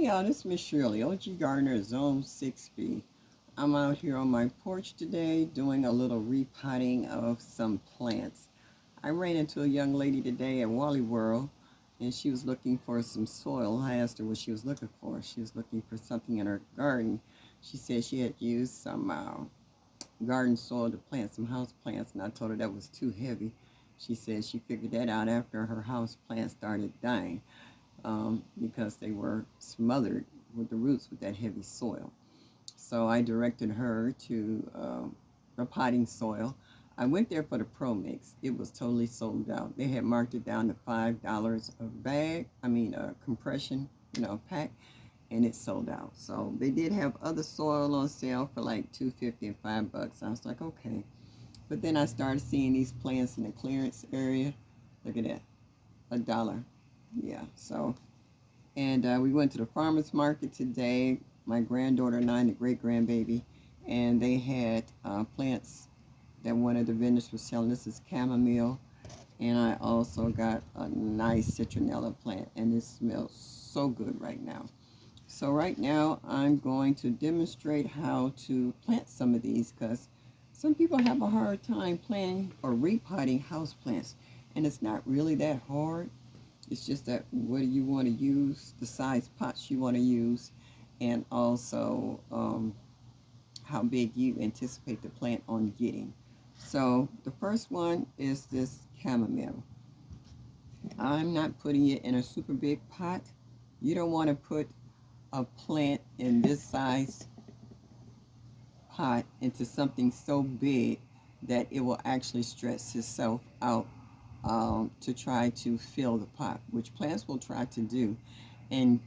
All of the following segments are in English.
Hey y'all, this is Miss Shirley, OG Gardener, Zone 6B. I'm out here on my porch today doing a little repotting of some plants. I ran into a young lady today at Wally World and she was looking for some soil. I asked her what she was looking for. She was looking for something in her garden. She said she had used some garden soil to plant some house plants, and I told her that was too heavy. She said she figured that out after her house plants started dying because they were smothered with the roots with that heavy soil. So I directed her to the potting soil. I went there for the Pro Mix. It was totally sold out. They had marked it down to $5 a bag. A compression, pack, and it sold out. So they did have other soil on sale for like $2.50 and $5. I was like, okay. But then I started seeing these plants in the clearance area. Look at that, $1. Yeah. So and we went to the farmer's market today, my granddaughter and I, and the great grandbaby, and they had plants that one of the vendors was selling. This is chamomile, and I also got a nice citronella plant, and it smells so good right now. So right now I'm going to demonstrate how to plant some of these because some people have a hard time planting or repotting house plants, and it's not really that hard. It's just that what do you want to use, the size pots you want to use, and also how big you anticipate the plant on getting. So the first one is this chamomile. I'm not putting it in a super big pot. You don't want to put a plant in this size pot into something so big that it will actually stretch itself out to try to fill the pot, which plants will try to do. And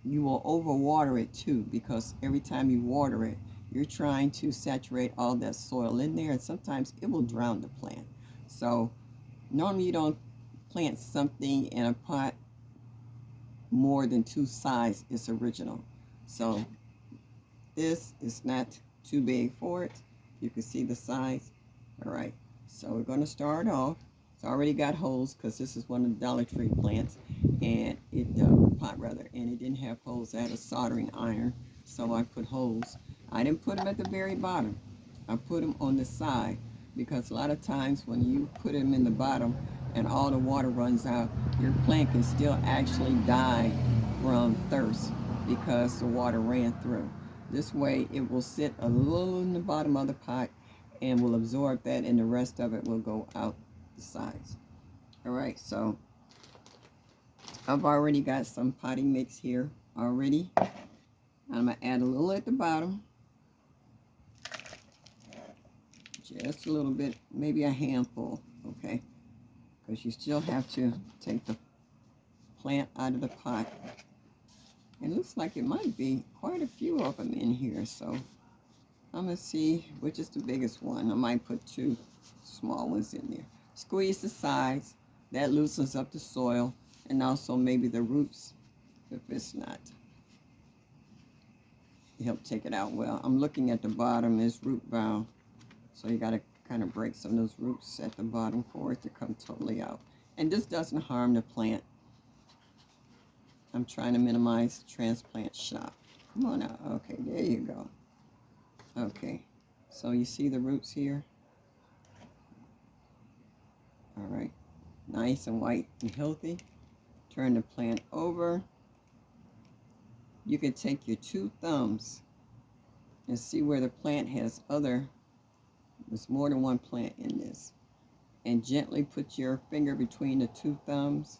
you will overwater it too, because every time you water it, you're trying to saturate all that soil in there, and sometimes it will drown the plant. So normally you don't plant something in a pot more than two size its original. So this is not too big for it. You can see the size. All right, so we're going to start off. It's already got holes because this is one of the Dollar Tree plants, and pot rather, and it didn't have holes. I had a soldering iron, so I put holes. I didn't put them at the very bottom. I put them on the side because a lot of times when you put them in the bottom and all the water runs out, your plant can still actually die from thirst because the water ran through. This way it will sit a little in the bottom of the pot and will absorb that, and the rest of it will go out the sides. All right, so I've already got some potting mix here already. I'm gonna add a little at the bottom, just a little bit, maybe a handful, okay? Because you still have to take the plant out of the pot. It looks like it might be quite a few of them in here, so I'm gonna see which is the biggest one. I might put two small ones in there. Squeeze the sides. That loosens up the soil, and also maybe the roots if it's not. Help take it out well. I'm looking at the bottom is root bound, so you got to kind of break some of those roots at the bottom for it to come totally out. And this doesn't harm the plant. I'm trying to minimize transplant shock. Come on out. Okay, there you go. Okay, so you see the roots here? All right, nice and white and healthy. Turn the plant over. You can take your two thumbs and see where the plant has there's more than one plant in this. And gently put your finger between the two thumbs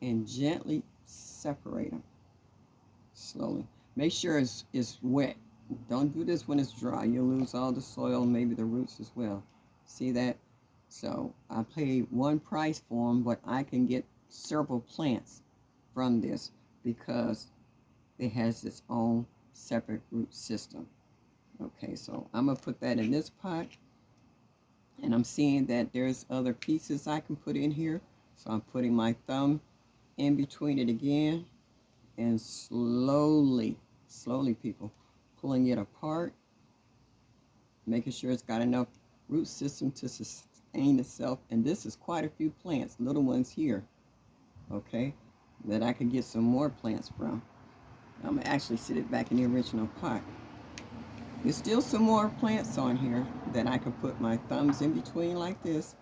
and gently separate them slowly. Make sure it's wet. Don't do this when it's dry. You'll lose all the soil, maybe the roots as well. See that? So I paid one price for them, but I can get several plants from this because it has its own separate root system. Okay, so I'm gonna put that in this pot, and I'm seeing that there's other pieces I can put in here. So I'm putting my thumb in between it again, and slowly people, pulling it apart, making sure it's got enough root system to sustain itself. And this is quite a few plants, little ones here, okay, that I could get some more plants from. I'm going to actually sit it back in the original pot. There's still some more plants on here that I can put my thumbs in between like this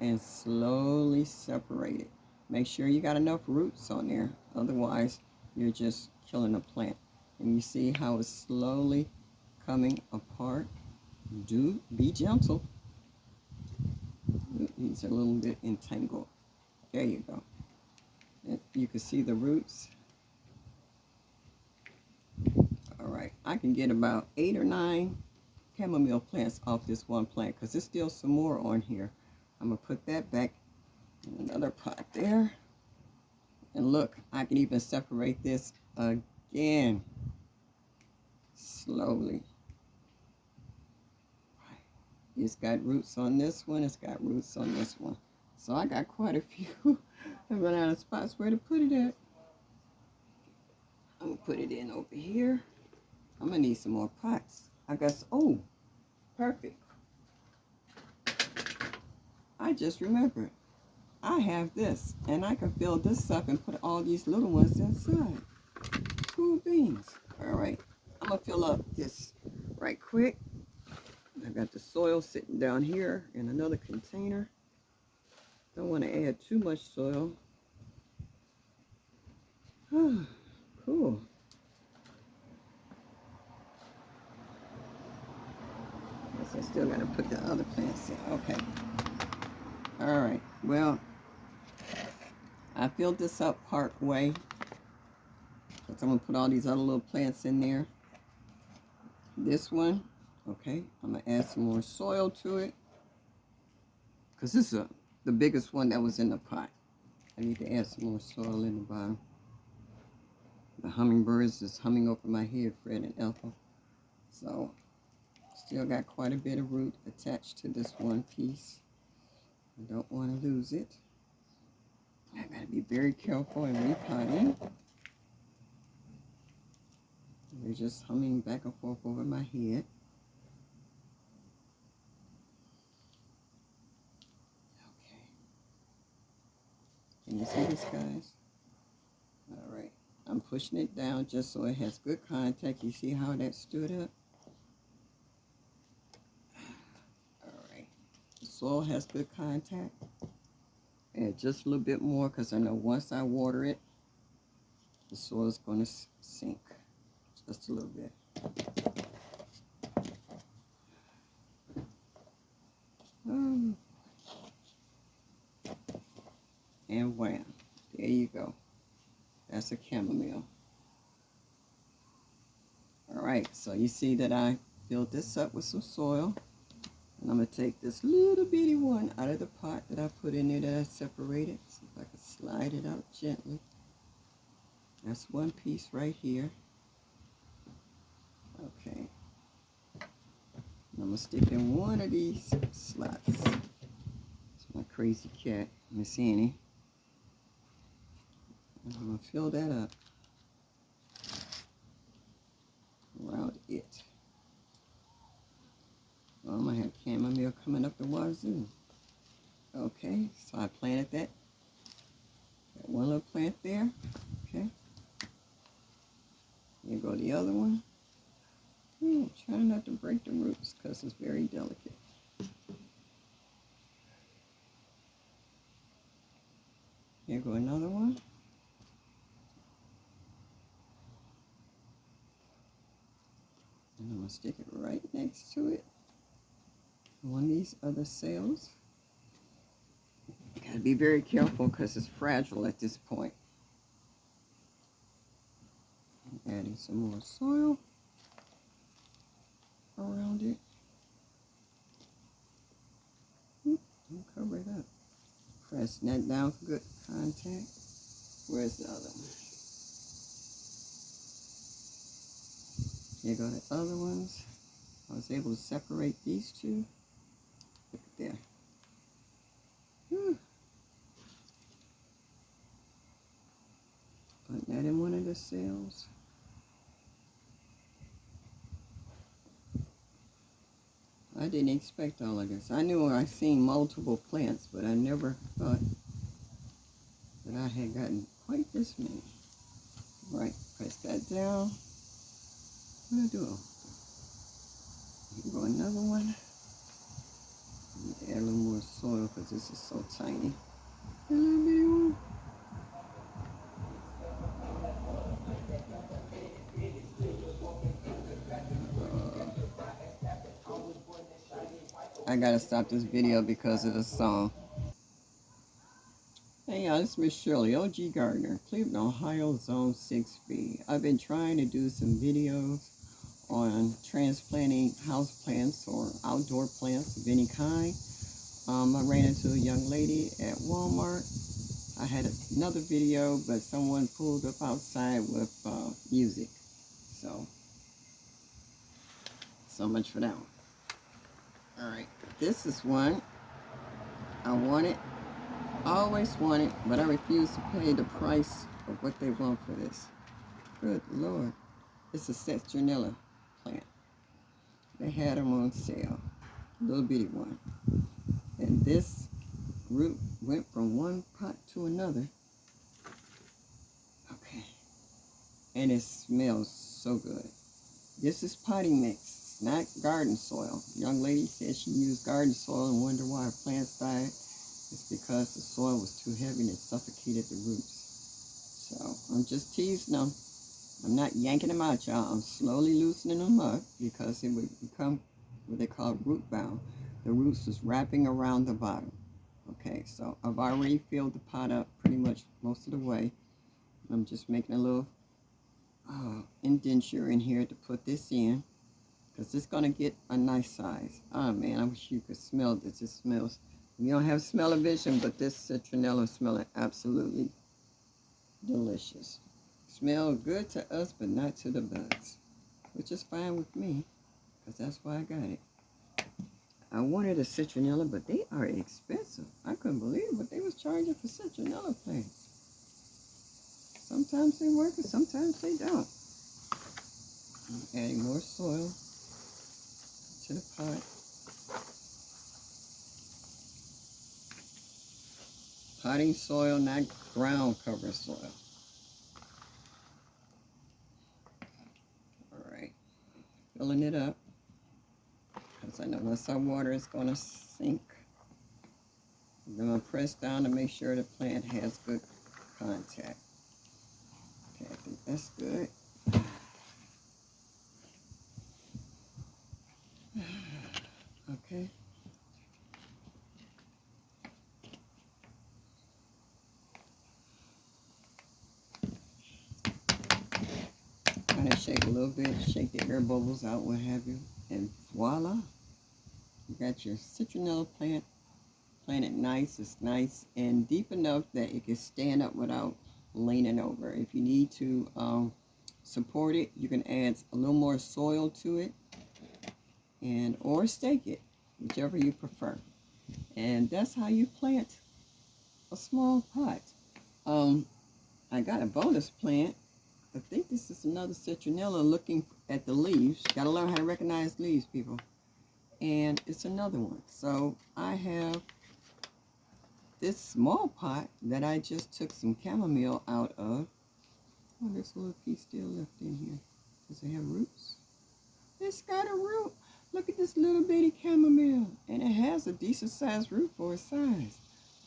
and slowly separate it. Make sure you got enough roots on there. Otherwise, you're just killing a plant. And you see how it's slowly coming apart. Do be gentle. These are a little bit entangled. There you go. And you can see the roots. All right, I can get about 8 or 9 chamomile plants off this one plant because there's still some more on here. I'm gonna put that back in another pot there. And look, I can even separate this again slowly. It's got roots on this one, it's got roots on this one. So I got quite a few. I run out of spots where to put it at. I'm gonna put it in over here. I'm gonna need some more pots. I guess, oh, perfect. I just remembered. I have this, and I can fill this up and put all these little ones inside. Cool beans. All right, I'm gonna fill up this right quick. I got the soil sitting down here in another container. Don't want to add too much soil. Cool. Guess I still got to put the other plants in. Okay. All right. Well, I filled this up part way. So I'm going to put all these other little plants in there. This one, okay, I'm going to add some more soil to it. Because this is the biggest one that was in the pot. I need to add some more soil in the bottom. The hummingbirds is humming over my head, Fred and Ethel. So, still got quite a bit of root attached to this one piece. I don't want to lose it. I got to be very careful in repotting. They're just humming back and forth over my head. Okay. Can you see this, guys? All right. I'm pushing it down just so it has good contact. You see how that stood up? All right. The soil has good contact. Add just a little bit more because I know once I water it, the soil is going to sink. Just a little bit. Oh. And wham. There you go. That's a chamomile. All right, so you see that I filled this up with some soil. And I'm going to take this little bitty one out of the pot that I put in there that I separated. See if I can slide it out gently. That's one piece right here. Okay. And I'm going to stick in one of these slots. It's my crazy cat, Miss Annie. And I'm going to fill that up around it. Well, I'm going to have chamomile coming up the wazoo. Okay, so I planted that. Got one little plant there. Okay. Here go the other one. Try not to break the roots because it's very delicate. Here go another one. And I'm going to stick it right next to it. On these other cells. You got to be very careful because it's fragile at this point. I'm adding some more soil around it. And cover it up. Pressing that down for good contact. Where's the other one? Here go the other ones. I was able to separate these two. Look at there. Put that in one of the cells. I didn't expect all of this. I knew I seen multiple plants, but I never thought that I had gotten quite this many. Right, Press that down. What do I do? Here go another one. Add a little more soil because this is so tiny. A little bitty one. I gotta stop this video because of the song. Hey y'all, this is Miss Shirley, OG Gardener, Cleveland, Ohio, Zone 6B. I've been trying to do some videos on transplanting house plants or outdoor plants of any kind. I ran into a young lady at Walmart. I had another video, but someone pulled up outside with music. So much for that one. All right, this is one I wanted. I always wanted, but I refuse to pay the price of what they want for this. Good Lord. It's a citronella plant. They had them on sale. Little bitty one. And this root went from one pot to another. Okay. And it smells so good. This is potting mix, not garden soil. Young lady said she used garden soil and wondered why her plants died. It's because the soil was too heavy and it suffocated the roots. So I'm just teasing them. I'm not yanking them out, y'all. I'm slowly loosening them up because it would become what they call root bound. The roots was wrapping around the bottom. Okay, so I've already filled the pot up pretty much most of the way. I'm just making a little indenture in here to put this in because it's going to get a nice size. Oh man, I wish you could smell this. It smells, you don't have smell-o-vision, but this citronella is smelling absolutely delicious. Smell good to us, but not to the bugs, which is fine with me because that's why I got it. I wanted a citronella, but they are expensive. I couldn't believe what they was charging for citronella plants. Sometimes they work and sometimes they don't. I'm adding more soil to the pot. Potting soil, not ground cover soil. All right, filling it up because I know once I water it's going to sink. I'm going to press down to make sure the plant has good contact. Okay, I think that's good. Okay. Kind of shake a little bit, shake the air bubbles out, what have you, and voila. You got your citronella plant planted nice. It's nice and deep enough that it can stand up without leaning over. If you need to support it, you can add a little more soil to it and or stake it, whichever you prefer. And that's how you plant a small pot. I got a bonus plant. I think this is another citronella looking at the leaves. Got to learn how to recognize leaves, people. And it's another one. So I have this small pot that I just took some chamomile out of. Oh, there's a little piece still left in here. Does it have roots? It's got a root. Look at this little bitty chamomile. And it has a decent sized root for its size.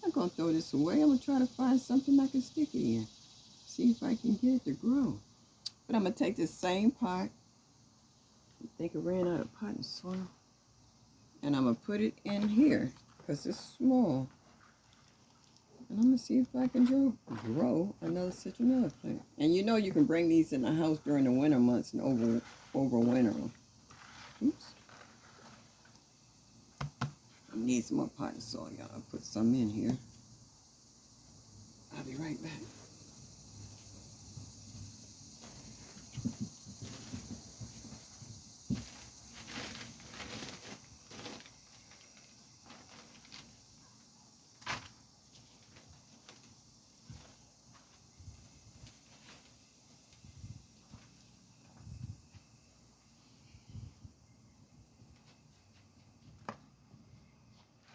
I'm going to throw this away. I'm going to try to find something I can stick it in. See if I can get it to grow. But I'm going to take this same pot. I think I ran out of potting soil. And I'm going to put it in here because it's small. And I'm going to see if I can grow another citronella plant. And you know you can bring these in the house during the winter months and overwinter them. Oops. I need some more potting soil, y'all. I'll put some in here. I'll be right back.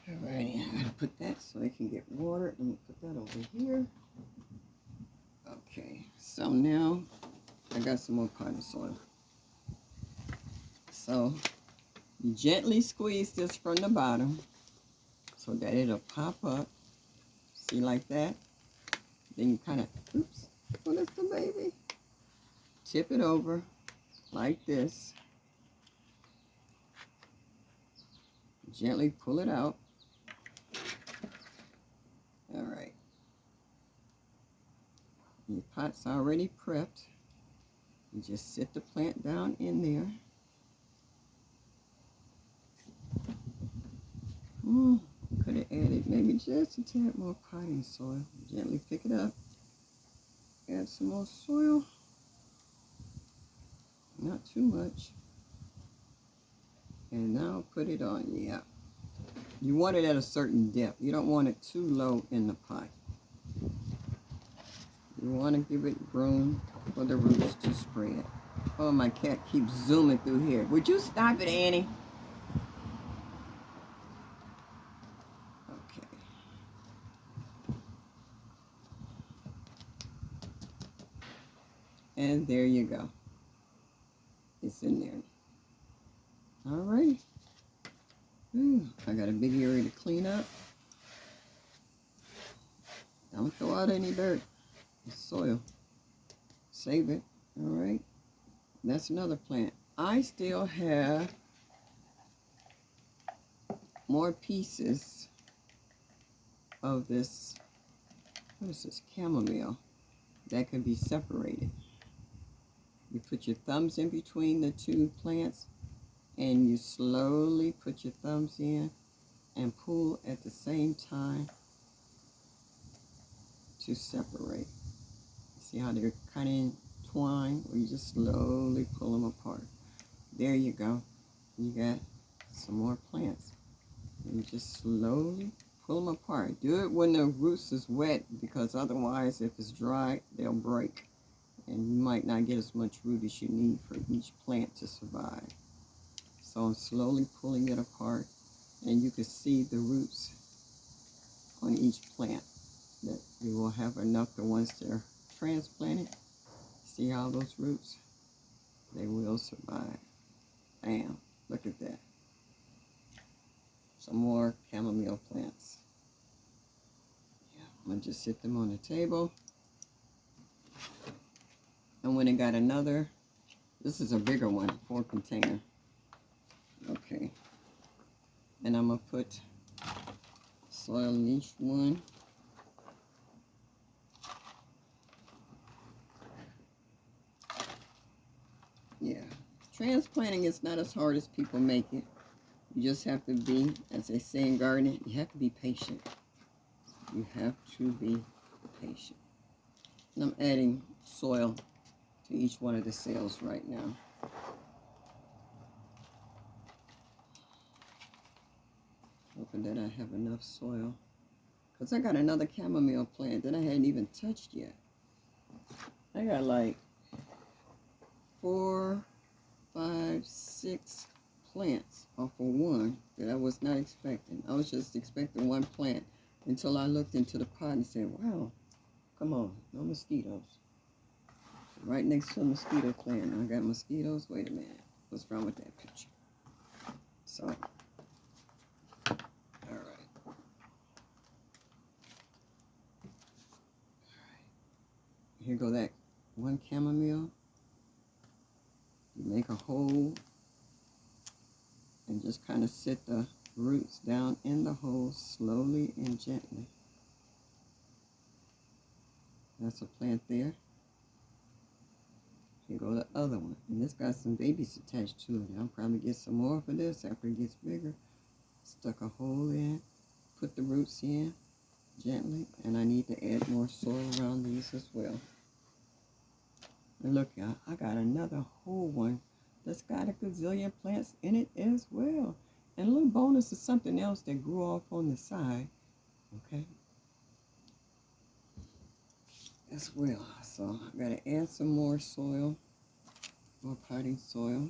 Alrighty, I gotta put that so it can get watered. Let me put that over here. Okay, so now I got some more potting soil. So you gently squeeze this from the bottom so that it'll pop up. See, like that? Then you kind of, oops, what is the baby? Tip it over like this. Gently pull it out. All right. Your pot's already prepped. You just sit the plant down in there. Could have added maybe just a tad more potting soil. Gently pick it up. Add some more soil. Not too much. And now put it on. Yeah. You want it at a certain depth. You don't want it too low in the pot. You want to give it room for the roots to spread. Oh, my cat keeps zooming through here. Would you stop it, Annie? Okay. And there you go. It's in there. All right. I got a big area to clean up. Don't throw out any dirt. It's soil. Save it. All right. That's another plant. I still have more pieces of this, what is this, chamomile, that can be separated. You put your thumbs in between the two plants and you slowly put your thumbs in and pull at the same time to separate. See how they're kind of entwined, or you just slowly pull them apart. There you go. You got some more plants. And you just slowly pull them apart. Do it when the roots is wet, because otherwise if it's dry, they'll break. And you might not get as much root as you need for each plant to survive. So I'm slowly pulling it apart, and you can see the roots on each plant. That we will have enough, the ones that are transplanted. See all those roots? They will survive. Bam, look at that. Some more chamomile plants. Yeah, I'm gonna just sit them on the table. And when I got another, this is a bigger one, 4 container. Okay. And I'm gonna put soil in each one. Yeah, transplanting is not as hard as people make it. You just have to be, as they say in gardening, you have to be patient. You have to be patient. And I'm adding soil to each one of the cells right now. Hoping that I have enough soil. Because I got another chamomile plant that I hadn't even touched yet. I got like 4, 5, 6 plants off of one that I was not expecting. I was just expecting one plant until I looked into the pot and said, wow, come on, no mosquitoes. Right next to a mosquito plant. I got mosquitoes. Wait a minute. What's wrong with that picture? So, all right. Here go that one chamomile. You make a hole and just kind of sit the roots down in the hole slowly and gently. That's a plant there. Here go the other one. And this got some babies attached to it. I'll probably get some more for this after it gets bigger. Stuck a hole in, put the roots in gently, and I need to add more soil around these as well. And look, y'all, I got another whole one that's got a gazillion plants in it as well. And a little bonus is something else that grew off on the side, okay, as well. So I gotta add some more soil, more potting soil.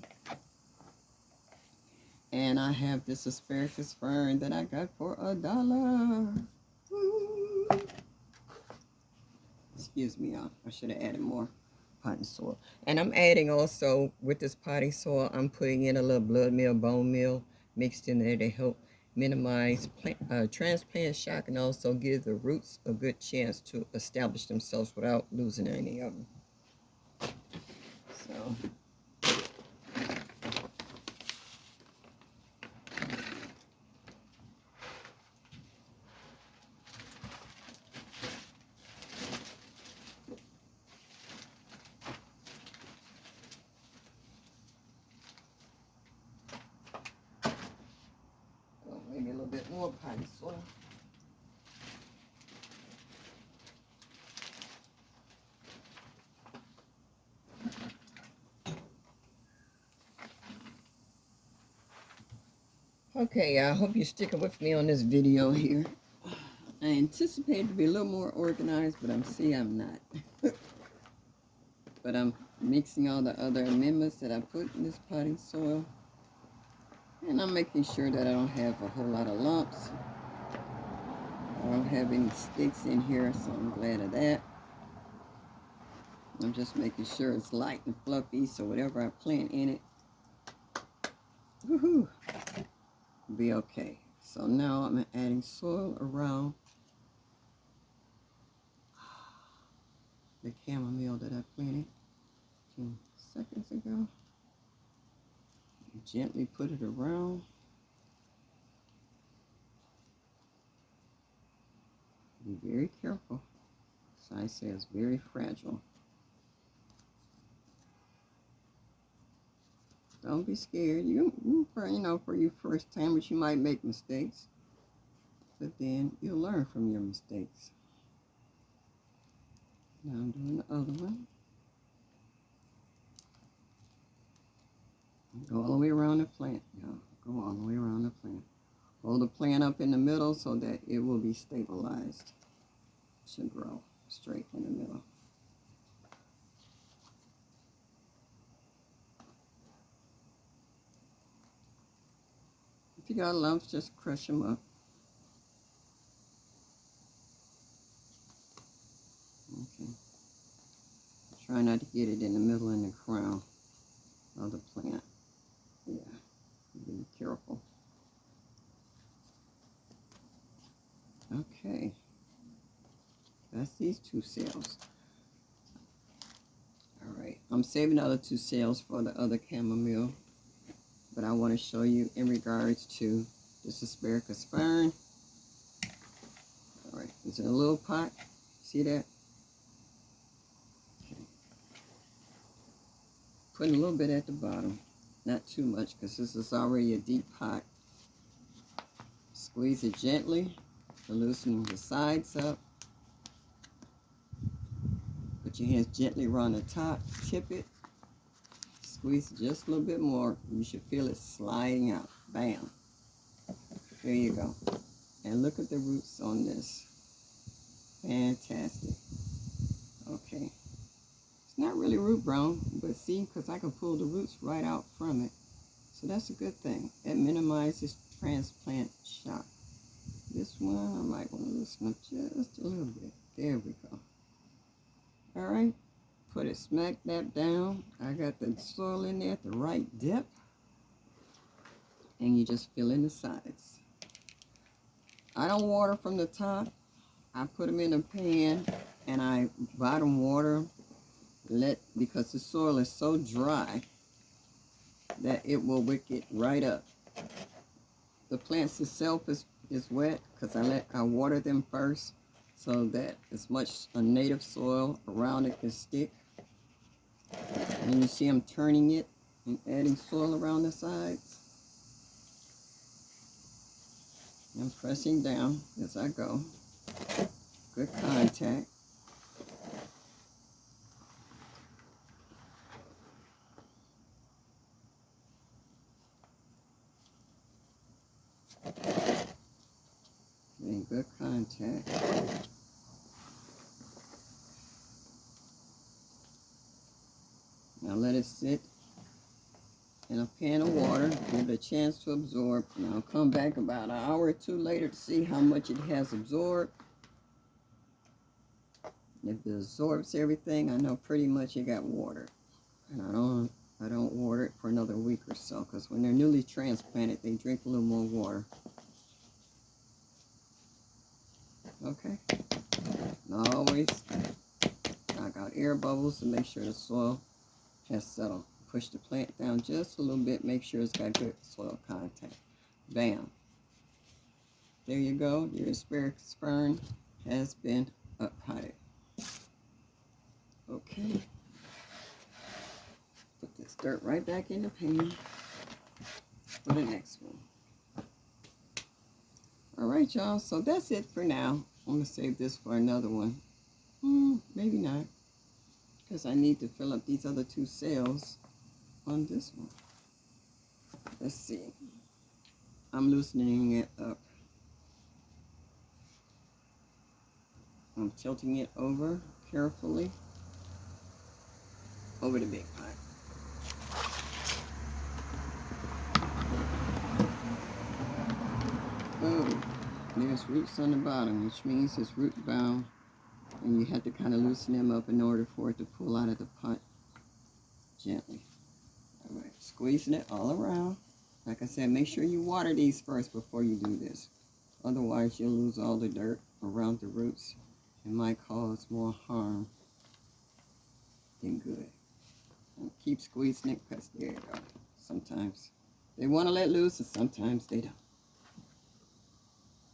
And I have this asparagus fern that I got for $1. Woo. Excuse me, y'all. I should have added more potting soil. And I'm adding also, with this potting soil, I'm putting in a little blood meal, bone meal mixed in there to help minimize transplant shock and also give the roots a good chance to establish themselves without losing any of them. So maybe a little bit more potting soil. Okay, I hope you're sticking with me on this video here. I anticipated to be a little more organized, but I'm not. But I'm mixing all the other amendments that I put in this potting soil. And I'm making sure that I don't have a whole lot of lumps. I don't have any sticks in here, so I'm glad of that. I'm just making sure it's light and fluffy, so whatever I plant in it, woohoo, will be okay. So now I'm adding soil around the chamomile that I planted 10 seconds ago. Gently put it around. Be very careful. So I say it's very fragile. Don't be scared. For your first timers, you might make mistakes, but then you'll learn from your mistakes. Now I'm doing the other one. Go all the way around the plant, y'all. Go all the way around the plant. Hold the plant up in the middle so that it will be stabilized. It should grow straight in the middle. If you got lumps, just crush them up. Okay. Try not to get it in the middle and the crown of the plant. Yeah, be careful. Okay. That's these 2 cells. All right, I'm saving the other 2 cells for the other chamomile, but I want to show you in regards to this asparagus fern. All right, it's in a little pot. See that? Okay. Putting a little bit at the bottom, not too much because this is already a deep pot. Squeeze it gently to loosen the sides up. Put your hands gently around the top, tip it, squeeze it just a little bit more. You should feel it sliding out. Bam. There you go. And look at the roots on this. Fantastic. Okay. It's not really root brown, but see, because I can pull the roots right out from it. So that's a good thing. It minimizes transplant shock. This one, I might want to loosen up just a little bit. There we go. All right, put it smack that down. I got the soil in there at the right depth. And you just fill in the sides. I don't water from the top. I put them in a pan and I bottom water because the soil is so dry that it will wick it right up. The plants itself is wet because I water them first, so that as much a native soil around it can stick. And you see I'm turning it and adding soil around the sides. I'm pressing down as I go. Good contact. Getting good contact. Now let it sit in a pan of water, give it a chance to absorb. And I'll come back about an hour or 2 later to see how much it has absorbed. If it absorbs everything, I know pretty much it got watered. And I don't water it for another week or so, because when they're newly transplanted, they drink a little more water. Okay. And always knock out air bubbles to make sure the soil has settled. Push the plant down just a little bit, make sure it's got good soil contact. Bam. There you go. Your asparagus fern has been up-potted. Okay. Put this dirt right back in the pan for the next one. Alright, y'all. So that's it for now. I'm going to save this for another one. Maybe not. Because I need to fill up these other 2 cells on this one. Let's see. I'm loosening it up. I'm tilting it over carefully over the big pot. Oh, there's roots on the bottom, which means it's root bound, and you have to kind of loosen them up in order for it to pull out of the pot gently. All right, squeezing it all around. Like I said, make sure you water these first before you do this. Otherwise, you'll lose all the dirt around the roots. It might cause more harm than good. And keep squeezing it, because there you go. Sometimes they want to let loose, and sometimes they don't.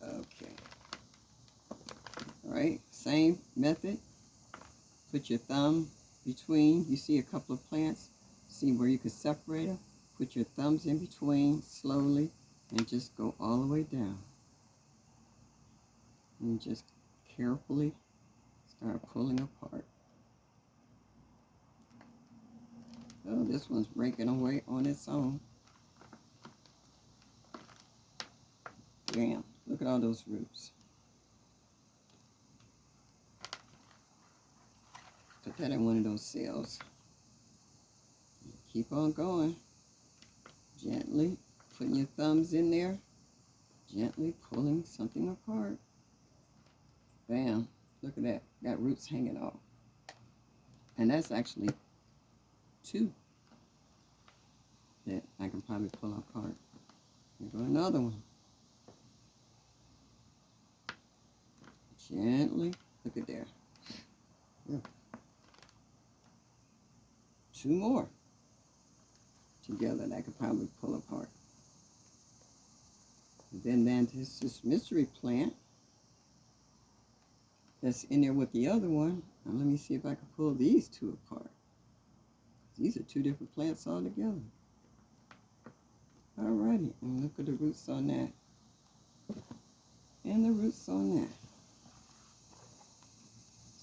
Okay. All right, same method. Put your thumb between. You see a couple of plants. See where you can separate them. Put your thumbs in between slowly and just go all the way down. And just carefully start pulling apart. Oh, this one's breaking away on its own. Damn, look at all those roots. Put that in one of those cells. Keep on going. Gently putting your thumbs in there. Gently pulling something apart. Bam. Look at that. Got roots hanging off. And that's actually 2 that I can probably pull apart. Here go another one. Gently. Look at there. Yeah. 2 more together that I could probably pull apart. And then there's this mystery plant that's in there with the other one. Now let me see if I can pull these 2 apart. These are 2 different plants altogether. Alrighty, and look at the roots on that. And the roots on that.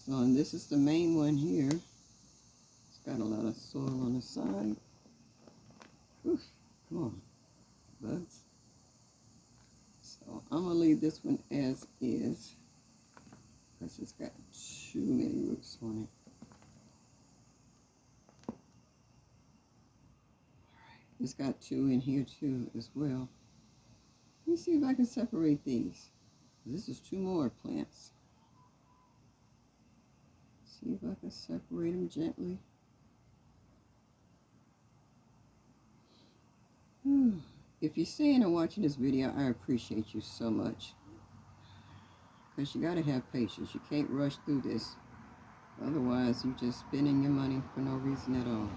So, and this is the main one here. It's got a lot of soil on the side. Oof, come on, buds. So I'm gonna leave this one as is, because it's got too many roots on it. It's got 2 in here too as well. Let me see if I can separate these. This is 2 more plants. See if I can separate them gently. If you're staying and watching this video, I appreciate you so much. Because you got to have patience. You can't rush through this. Otherwise, you're just spending your money for no reason at all.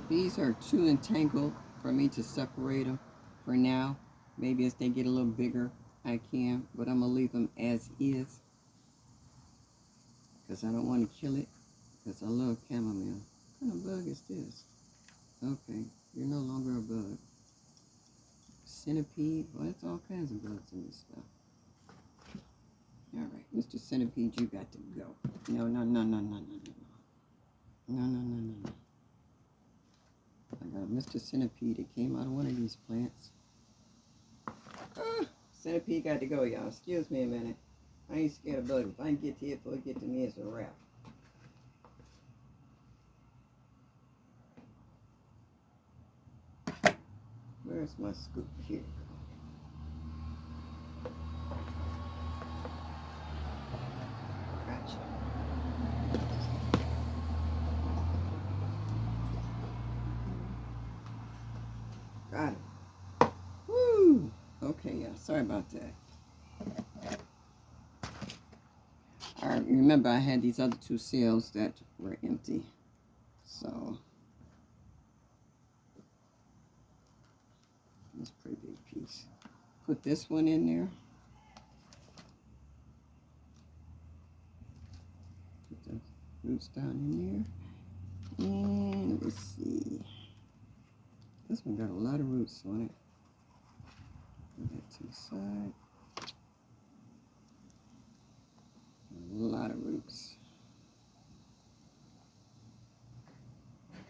These are too entangled for me to separate them for now. Maybe as they get a little bigger, I can. But I'm going to leave them as is. Because I don't want to kill it. Because I love chamomile. What kind of bug is this? Okay, you're no longer a bug. Centipede. Well, that's all kinds of bugs in this stuff. Alright, Mr. Centipede, you got to go. No, no, no, no, no, no, no. No, no, no, no, no. I got Mr. Centipede that came out of one of these plants. Centipede got to go, y'all. Excuse me a minute. I ain't scared of bugs. If I can get to it before it get to me, it's a wrap. Where's my scoop? Here. got it. Woo! Okay, yeah, sorry about that. All right, remember I had these other two cells that were empty. So, it's a pretty big piece. Put this one in there. Put the roots down in there. And let's see. This one got a lot of roots on it. Put that to the side. A lot of roots.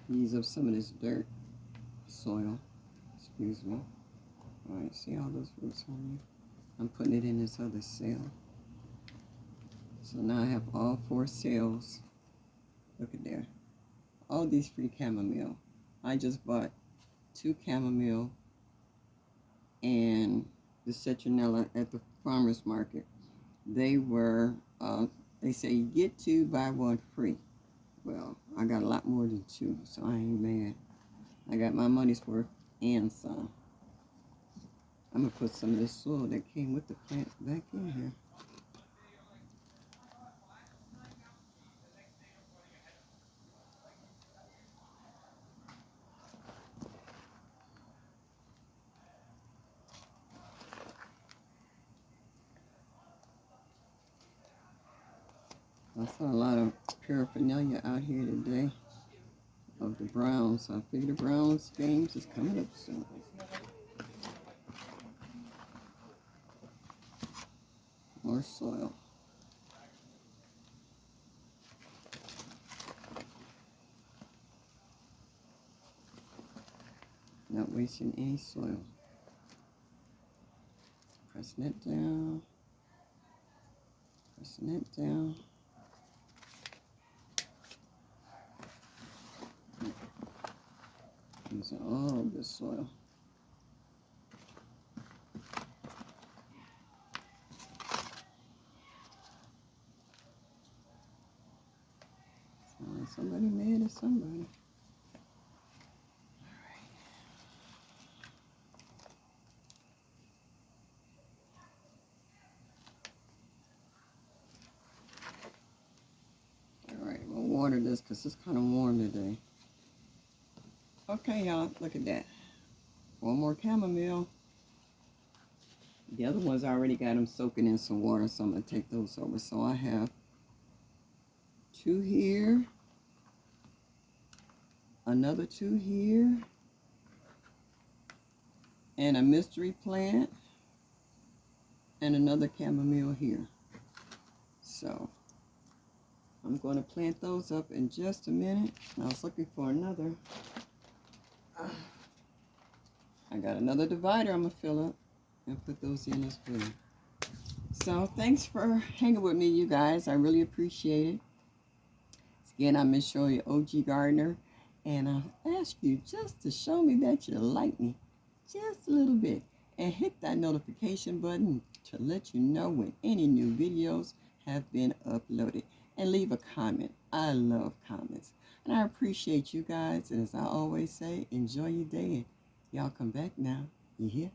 Use up some of this dirt, soil, excuse me. All right, see all those roots on there? I'm putting it in this other cell. So now I have all 4 cells. Look at there. All these free chamomile. I just bought 2 chamomile and the citronella at the farmer's market. They were, they say you get 2, buy 1 free. Well, I got a lot more than 2, so I ain't mad. I got my money's worth and some. I'm going to put some of this soil that came with the plant back in here. I saw a lot of paraphernalia out here today of the Browns. So I figure the Browns games is coming up soon. More soil. Not wasting any soil. Pressing it down. Pressing it down. Using all of this soil. Somebody mad at somebody. All right, we'll water this because it's kind of warm today. Okay, y'all, look at that. 1 more chamomile. The other ones I already got them soaking in some water, so I'm going to take those over. So I have 2 here, another 2 here, and a mystery plant, and another chamomile here. So I'm going to plant those up in just a minute. I was looking for another. I got another divider I'm going to fill up and put those in as well. So thanks for hanging with me, you guys. I really appreciate it. Again, I'm Miss Shirley, OG Gardener, and I ask you just to show me that you like me just a little bit and hit that notification button to let you know when any new videos have been uploaded, and leave a comment. I love comments, and I appreciate you guys, and as I always say, enjoy your day, and y'all come back now. You hear?